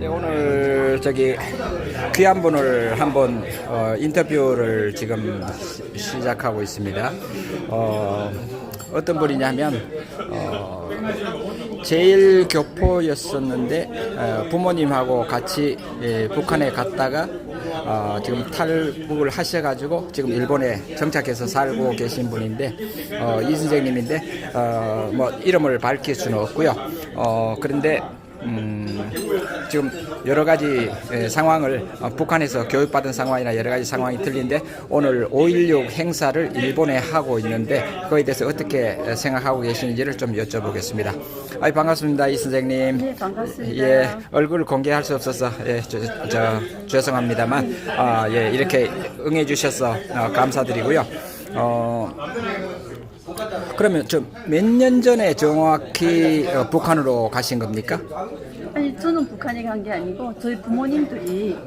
네, 오늘 저기 귀한 분을 한번 인터뷰를 지금 시작하고 있습니다. 어떤 분이냐면 제일교포였었는데 부모님하고 같이 북한에 갔다가 지금 탈북을 하셔가지고 지금 일본에 정착해서 살고 계신 분인데 이 선생님인데 뭐 이름을 밝힐 수는 없고요. 그런데 지금 여러 가지 상황을 북한에서 교육받은 상황이나 여러 가지 상황이 틀린데 오늘 5.16 행사를 일본에 하고 있는데 그거에 대해서 어떻게 생각하고 계시는지를 좀 여쭤보겠습니다. 반갑습니다, 이 선생님. 네, 반갑습니다. 예, 얼굴을 공개할 수 없어서 죄송합니다만 예, 이렇게 응해 주셔서 감사드리고요. 그러면 좀 몇 년 전에 정확히 북한으로 가신 겁니까? 아니, 저는 북한에 간 게 아니고 저희 부모님들이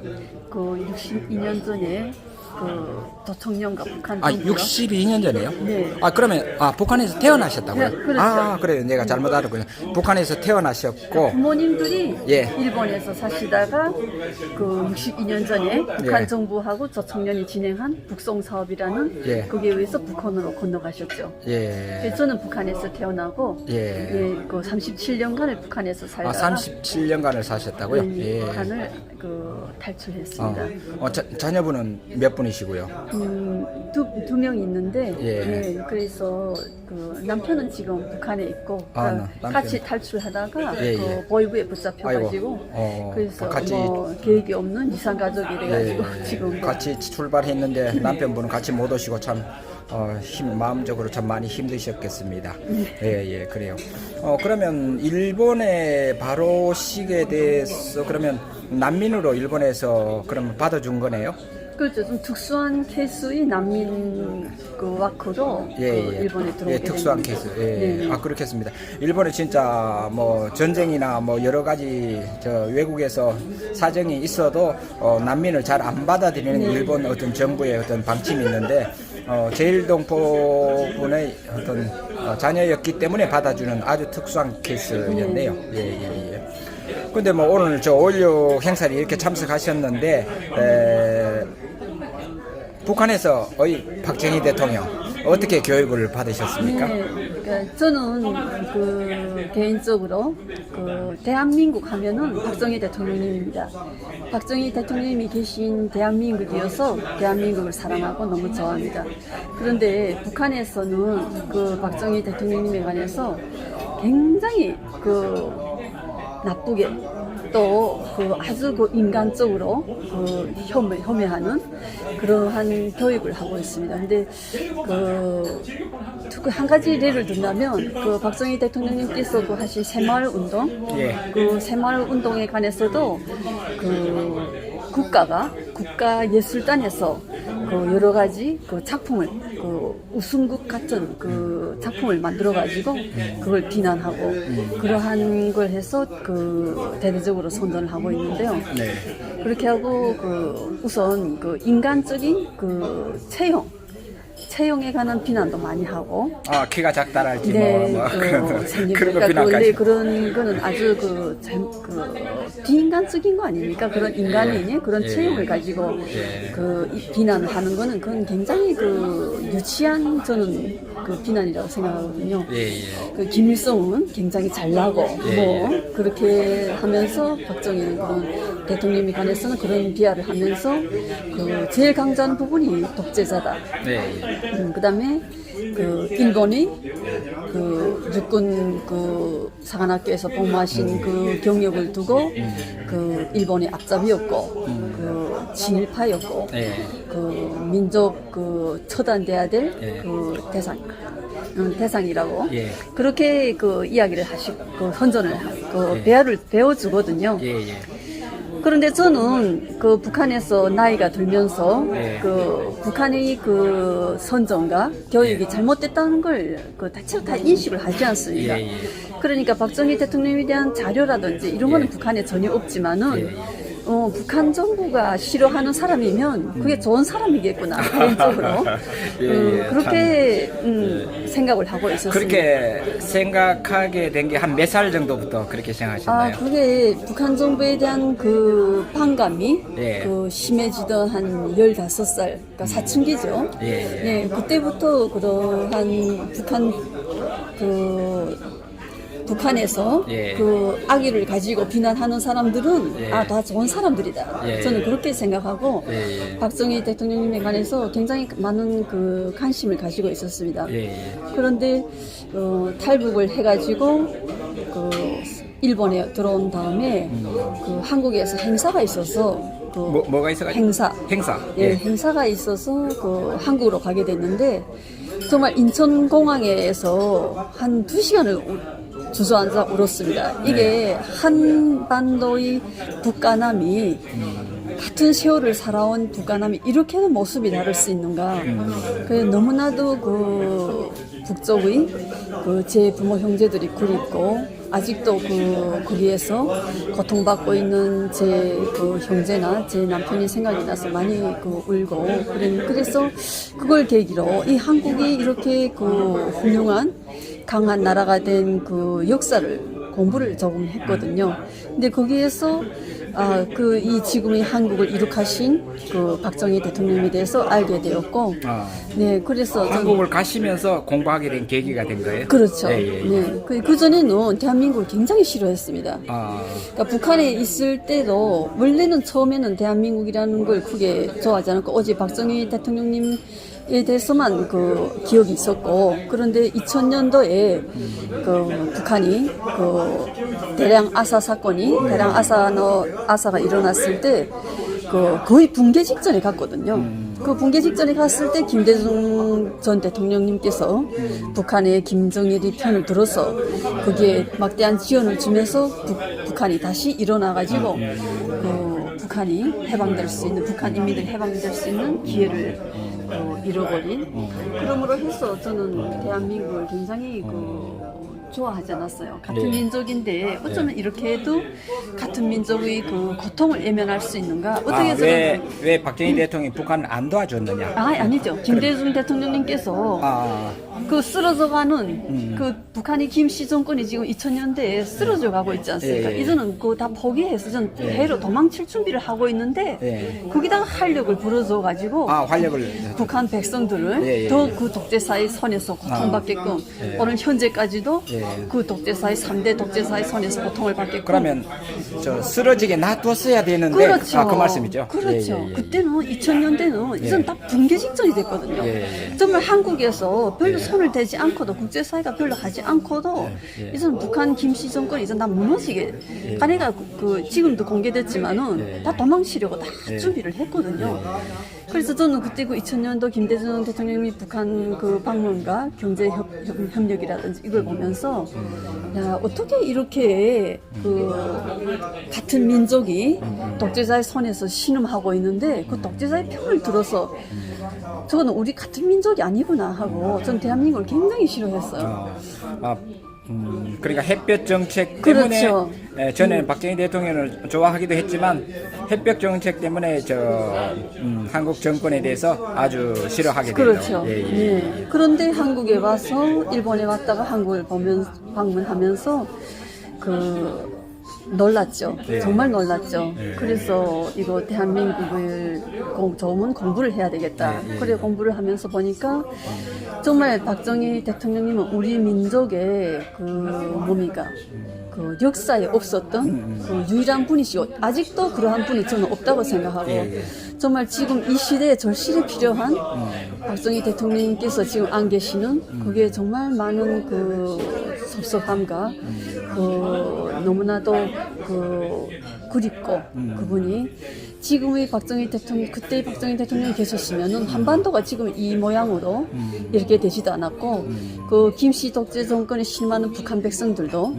그 62년 전에 그 도청령과 북한 정부요. 62년 전에요? 네. 그러면 북한에서 태어나셨다고요? 네, 그렇죠. 그래요. 내가 잘못 알았군요. 북한에서 태어나셨고 부모님들이 예. 일본에서 사시다가 그 62년 전에 북한 정부하고 저청년이 진행한 북송 사업이라는 예. 거기에 의해서 북한으로 건너가셨죠. 예. 그래서 저는 북한에서 태어나고 그 37년간을 북한에서 살다가 37년간을 사셨다고요? 예. 북한을 그 탈출했습니다. 자녀분은 몇 분이시고요? 두 명 있는데 예. 그래서 그 남편은 지금 북한에 있고 남편. 같이 탈출하다가 예, 그 예. 보이부에 붙잡혀가지고 그래서 같이 뭐 계획이 없는 이산 가족이 돼가지고 지금 같이 출발했는데 남편분은 같이 못 오시고 참 마음적으로 참 많이 힘드셨겠습니다. 예, 그래요. 그러면 일본에 바로 오시게 돼서 그러면 난민으로 일본에서 그럼 받아준 거네요? 그렇죠. 좀 특수한 케이스의 난민 그 와크로 일본에 들어오게 특수한 됩니다. 케이스. 네. 그렇겠습니다. 일본에 진짜 뭐 전쟁이나 뭐 여러 가지 외국에서 사정이 있어도 난민을 잘 안 받아들이는 일본 어떤 정부의 어떤 방침이 있는데 제일동포분의 어떤 자녀였기 때문에 받아주는 아주 특수한 케이스였네요. 예. 근데 뭐 오늘 5.16 행사에 이렇게 참석하셨는데 북한에서 박정희 대통령 어떻게 교육을 받으셨습니까? 네, 그러니까 저는 그 개인적으로 그 대한민국 하면은 박정희 대통령님입니다. 박정희 대통령님이 계신 대한민국이어서 대한민국을 사랑하고 너무 좋아합니다. 그런데 북한에서는 그 박정희 대통령님에 관해서 굉장히 그 나쁘게 또 그 아주 그 인간적으로 그 혐오하는 그러한 교육을 하고 있습니다. 근데 그 한 가지 예를 든다면 그 박정희 대통령님께서 그 하신 새마을 운동, 그 새마을 운동에 관해서도 그 국가 예술단에서 그 여러 가지 그 작품을 그 우승국 같은 그 작품을 만들어 가지고 그걸 비난하고 그러한 걸 해서 그 대대적으로 선전을 하고 있는데요. 그렇게 하고 그 우선 그 인간적인 그 체형에 관한 비난도 많이 하고 키가 작다랄지 그런 거 비난까지 그런 거는 아주 그 비인간적인 거 아닙니까? 그런 인간의 그런 체형을 가지고 그 비난을 하는 거는 그건 굉장히 그 유치한 저는 그 비난이라고 생각하거든요. 그 김일성은 굉장히 잘나고 뭐 그렇게 하면서 박정희 그런 대통령에 관해서는 그런 비하를 하면서 그 제일 강조하는 부분이 독재자다. 그다음에 그 일본이 그 육군 그 사관학교에서 복무하신 그 경력을 두고 그 일본의 앞잡이였고 그 친일파였고 그 민족 그 처단돼야 될 그 대상이라고 그렇게 그 이야기를 하시고 그 선전을 그 배워주거든요. 그런데 저는 그 북한에서 나이가 들면서 그 북한의 그 선전과 교육이 잘못됐다는 걸 그 대체로 다 인식을 하지 않습니다. 그러니까 박정희 대통령에 대한 자료라든지 이런 거는 북한에 전혀 없지만은 북한 정부가 싫어하는 사람이면 그게 좋은 사람이겠구나 개인적으로 그렇게 생각을 하고 있었습니다. 그렇게 생각하게 된 게 한 몇 살 정도부터 그렇게 생각하셨나요? 그게 북한 정부에 대한 그 반감이 예. 그 심해지던 한 15살, 그러니까 사춘기죠. 예, 그때부터 그러한 북한에서 예. 그 악의를 가지고 비난하는 사람들은 예. 다 좋은 사람들이다. 예. 저는 그렇게 생각하고 예. 박정희 대통령님에 관해서 굉장히 많은 그 관심을 가지고 있었습니다. 예. 그런데 탈북을 해가지고 그 일본에 들어온 다음에 그 한국에서 행사가 있어서 그 뭐가 있어가지고? 행사. 예, 행사가 있어서 그 한국으로 가게 됐는데 정말 인천공항에서 한 2시간을 주저앉아 울었습니다. 이게 한반도의 북한함이 같은 세월을 살아온 북한함이 이렇게는 모습이 다를 수 있는가. 너무나도 그 북쪽의 그 제 부모 형제들이 그립고 아직도 거기에서 고통받고 있는 제 그 형제나 제 남편이 생각이 나서 많이 울고 그래서 그걸 계기로 이 한국이 이렇게 훌륭한 강한 나라가 된 그 역사를 공부를 조금 했거든요. 근데 거기에서 이 지금의 한국을 이룩하신 그 박정희 대통령에 대해서 알게 되었고, 네, 그래서 한국을 가시면서 공부하게 된 계기가 된 거예요? 그렇죠. 예. 네, 그 전에는 대한민국을 굉장히 싫어했습니다. 그러니까 북한에 있을 때도 원래는 처음에는 대한민국이라는 걸 크게 좋아하지 않았고 오직 박정희 대통령님에 대해서만 그 기억이 있었고, 그런데 2000년도에 그 북한이 그 대량 아사 사건이 대량 아사가 일어났을 때 그 거의 붕괴 직전에 갔거든요. 그 붕괴 직전에 갔을 때 김대중 전 대통령님께서 북한의 김정일이 편을 들어서 거기에 막대한 지원을 주면서 북한이 다시 일어나가지고 북한이 해방될 수 있는 북한 인민들이 해방될 수 있는 기회를 잃어버린 그러므로 해서 저는 대한민국을 굉장히 좋아하지 않았어요. 같은 민족인데 어쩌면 이렇게 해도 같은 민족의 그 고통을 외면할 수 있는가? 어떻게 저는 왜 박정희 대통령이 북한을 안 도와줬느냐? 아니죠. 김대중 대통령님께서 그 쓰러져가는 그 북한이 김씨 정권이 지금 2000년대에 쓰러져가고 있지 않습니까? 이제는 그거 다 포기해서 전 해로 도망칠 준비를 하고 있는데 거기다가 활력을 불어줘가지고 활력을 북한 백성들을 더 그 독재사의 손에서 고통받게끔 오늘 현재까지도 그 독재사의 3대 독재사의 손에서 고통을 받게끔 그러면 쓰러지게 놔뒀어야 되는데 그렇죠. 그 말씀이죠. 그렇죠. 그때는 2000년대는 이전 다 붕괴 직전이 됐거든요. 정말 한국에서 별로 손을 대지 않고도 국제사회가 별로 하지 않고도 이전 북한 김씨 정권이 이전 다 무너지게 아내가 지금도 공개됐지만은 다 도망치려고 다 준비를 했거든요. 그래서 저는 그때 2000년도 김대중 대통령이 북한 방문과 경제 협력이라든지 이걸 보면서 야, 어떻게 이렇게 같은 민족이 독재자의 손에서 신음하고 있는데 그 독재자의 편을 들어서 저거는 우리 같은 민족이 아니구나 하고 전 대한민국을 굉장히 싫어했어요. 그러니까 햇볕 정책 때문에 그렇죠. 전에 박정희 대통령을 좋아하기도 했지만 햇볕 정책 때문에 한국 정권에 대해서 아주 싫어하게 됐죠. 그렇죠. 그런데 한국에 와서 일본에 왔다가 한국을 방문하면서 놀랐죠. 정말 놀랐죠. 그래서 이거 대한민국을 좋은 공부를 해야 되겠다. 그래 공부를 하면서 보니까 정말 박정희 대통령님은 우리 민족의 역사에 없었던 유일한 분이시고 아직도 그러한 분이 저는 없다고 생각하고 정말 지금 이 시대에 절실히 필요한 박정희 대통령님께서 지금 안 계시는 그게 정말 많은 섭섭함과 너무나도 그립고 그분이 지금의 박정희 대통령 그때의 박정희 대통령이 계셨으면은 한반도가 지금 이 모양으로 이렇게 되지도 않았고 그 김씨 독재 정권에 실망하는 북한 백성들도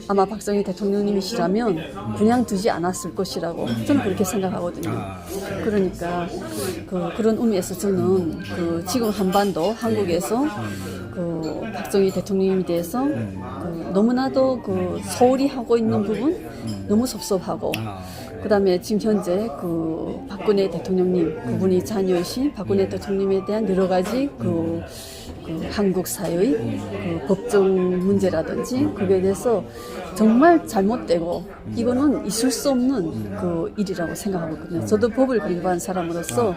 아마 박정희 대통령님이시라면 그냥 두지 않았을 것이라고 저는 그렇게 생각하거든요. 그러니까 그런 의미에서 저는 지금 한반도 한국에서 박정희 대통령님에 대해서 너무나도 소홀히 하고 있는 부분 너무 섭섭하고 그다음에 지금 현재 그 박근혜 대통령님 그분이 자녀이신 박근혜 대통령님에 대한 여러 가지 그 한국 사회의 그 법정 문제라든지 그거에 대해서 정말 잘못되고 이거는 있을 수 없는 그 일이라고 생각하고 있거든요. 저도 법을 공부한 사람으로서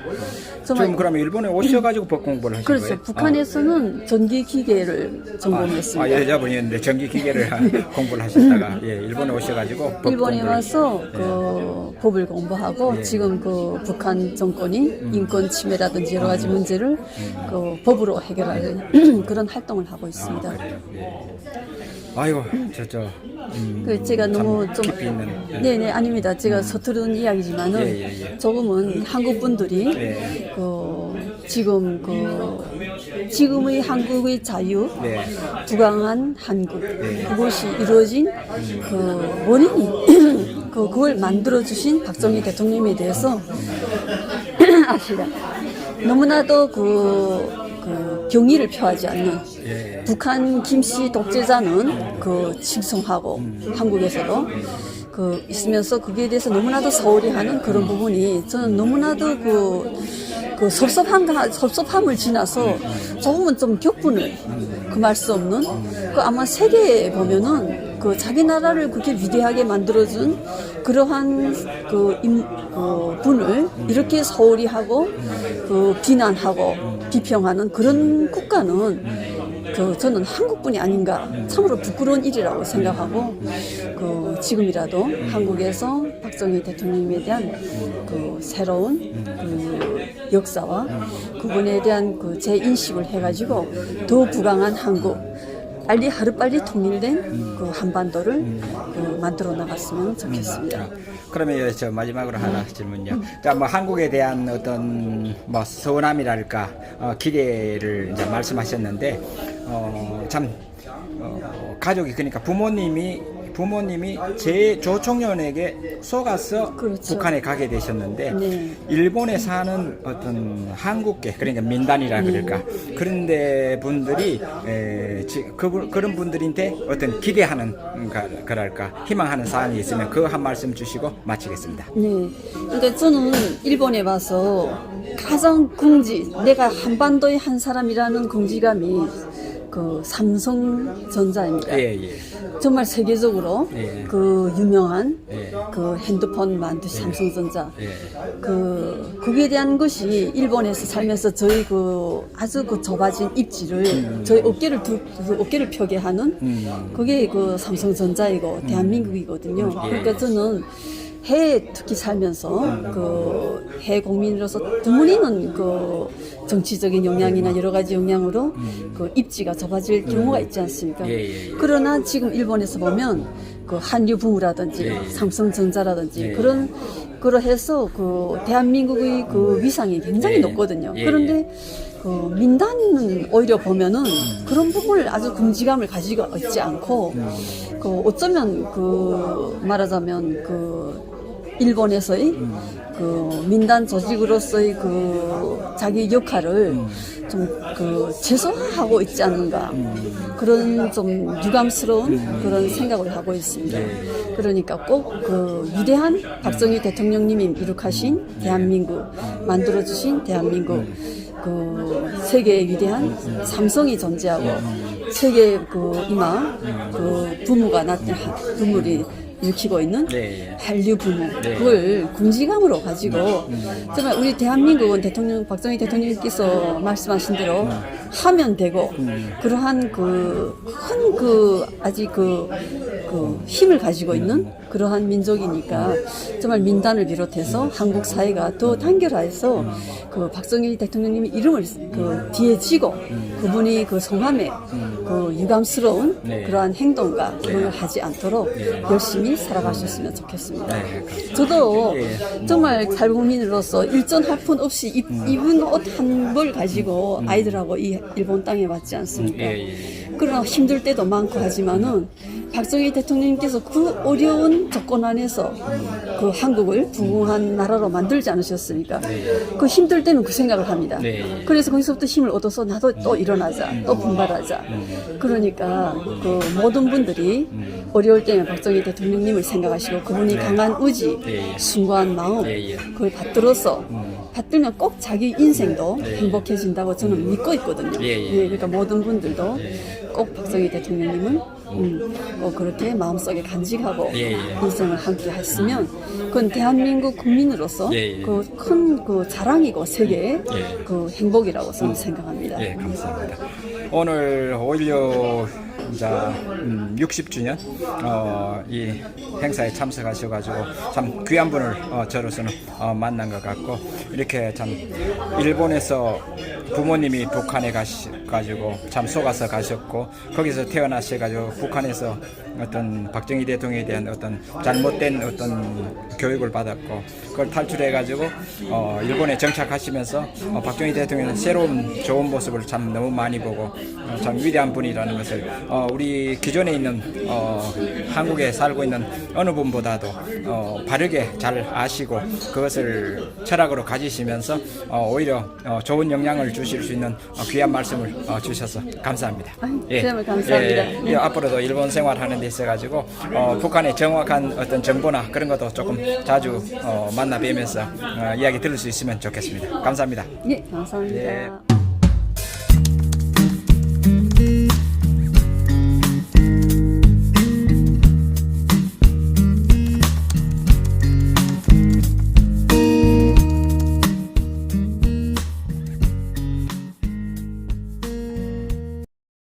정말 지금 그러면 일본에 오셔가지고 법 공부를 하신 그렇죠. 거예요? 북한에서는 전기 기계를 전공했습니다. 여자분이었는데 전기 기계를 공부를 하셨다가 예, 일본에 오셔가지고 법 일본에 공부를 와서 그 법을 공부하고 지금 그 북한 정권이 인권 침해라든지 여러 가지 문제를 그 법으로 해결하는 그런 활동을 하고 있습니다. 아이고 그 제가 너무 좀 깊이 있는 네네 아닙니다. 제가 서투른 이야기지만은 조금은 한국 분들이 그 지금 그 지금의 한국의 자유, 부강한 한국 그것이 이루어진 그 원인이 그걸 만들어 주신 박정희 대통령에 대해서 아시다 너무나도 그 경의를 표하지 않는 북한 김씨 독재자는 그 칭송하고 한국에서도 그 있으면서 거기에 대해서 너무나도 소홀히 하는 그런 부분이 저는 너무나도 그 섭섭함을 지나서 조금은 좀 격분을 금할 수 없는 그 아마 세계에 보면은 그 자기 나라를 그렇게 위대하게 만들어준 그러한 그 분을 이렇게 소홀히 하고 그 비난하고 비평하는 그런 국가는 저는 한국뿐이 아닌가 참으로 부끄러운 일이라고 생각하고 지금이라도 한국에서 박정희 대통령에 대한 그 새로운 그 역사와 그분에 대한 그 재인식을 해가지고 더 부강한 한국 하루빨리 통일된 그 한반도를 만들어 나갔으면 좋겠습니다. 그러면 저 마지막으로 하나 질문요. 자, 뭐 한국에 대한 어떤 뭐 서운함이랄까 기대를 이제 말씀하셨는데 참 가족이 그러니까 부모님이 제 조총련에게 속아서 그렇죠. 북한에 가게 되셨는데 일본에 사는 어떤 한국계 그러니까 민단이라 그럴까 그런데 분들이 그런 분들한테 어떤 기대하는 그랄까 희망하는 사항이 있으면 그 한 말씀 주시고 마치겠습니다. 네, 그러니까 저는 일본에 와서 가장 내가 한반도의 한 사람이라는 긍지감이 그 삼성전자입니다. 정말 세계적으로 그 유명한 그 핸드폰 만드신 삼성전자 거기에 대한 것이 일본에서 살면서 저희 아주 좁아진 입지를 저희 어깨를 펴게 하는 그게 그 삼성전자이고 대한민국이거든요. 그러니까 저는 해외 특히 살면서 해외 국민으로서 드물이는 정치적인 영향이나 여러 가지 영향으로 입지가 좁아질 경우가 있지 않습니까? 그러나 지금 일본에서 보면 한류 부무라든지 삼성전자라든지 그러해서 대한민국의 위상이 굉장히 높거든요. 그런데 민단은 오히려 보면은 그런 부분을 아주 긍지감을 가지고 있지 않고 어쩌면 말하자면 일본에서의 민단 조직으로서의 자기 역할을 좀 최소화하고 있지 않은가 그런 좀 유감스러운 그런 생각을 하고 있습니다. 그러니까 꼭 위대한 박정희 대통령님이 이룩하신 대한민국 만들어주신 대한민국 세계의 위대한 삼성이 존재하고 세계 부무가 부물이 일으키고 있는 한류 부문 그걸 긍지감으로 가지고 정말 우리 대한민국은 박정희 대통령께서 말씀하신 대로 하면 되고 그러한 큰 아직 힘을 가지고 있는 그러한 민족이니까 정말 민단을 비롯해서 한국 사회가 더 단결해서 박정희 대통령님의 이름을 뒤에 지고 그분이 성함에 유감스러운 그러한 행동과 그걸 하지 않도록 열심히 살아가셨으면 좋겠습니다. 저도 정말 탈북민으로서 일전할 푼 없이 입은 옷 한 벌 가지고 아이들하고 이 일본 땅에 왔지 않습니까? 그러나 힘들 때도 많고 하지만은 박정희 대통령님께서 그 어려운 조건 안에서 그 한국을 부흥한 나라로 만들지 않으셨습니까? 그 힘들 때는 그 생각을 합니다. 네. 그래서 거기서부터 힘을 얻어서 나도 또 일어나자, 또 분발하자. 그러니까 그 모든 분들이 어려울 때는 박정희 대통령님을 생각하시고 그분이 강한 의지, 숭고한 마음, 그걸 받들어서 받들면 꼭 자기 인생도 행복해진다고 저는 믿고 있거든요. 그러니까 모든 분들도 꼭 박정희 대통령님을 꼭 그렇게 마음속에 간직하고 인생을 함께 했으면 그건 대한민국 국민으로서 그 큰 그 자랑이고 세계의 그 행복이라고 저는 생각합니다. 예, 감사합니다. 오늘 5.16 60주년 이 행사에 참석하셔가지고 참 귀한 분을 저로서는 만난 것 같고 이렇게 참 일본에서 부모님이 북한에 가시가지고 참 속아서 가셨고 거기서 태어나셔가지고 북한에서 어떤 박정희 대통령에 대한 어떤 잘못된 어떤 교육을 받았고 그걸 탈출해가지고 일본에 정착하시면서 박정희 대통령은 새로운 좋은 모습을 참 너무 많이 보고 참 위대한 분이라는 것을 우리 기존에 있는 한국에 살고 있는 어느 분보다도 바르게 잘 아시고 그것을 철학으로 가지시면서 오히려 좋은 영향을 주실 수 있는 귀한 말씀을 주셔서 감사뵙니다. 정말 감사합니다. 예, 앞으로도 일본 생활하는 데 있어가지고 북한의 정확한 어떤 정보나 그런 것도 조금 자주 만나 뵈면서 이야기 들을 수 있으면 좋겠습니다. 감사합니다. 예, 감사합니다. 예.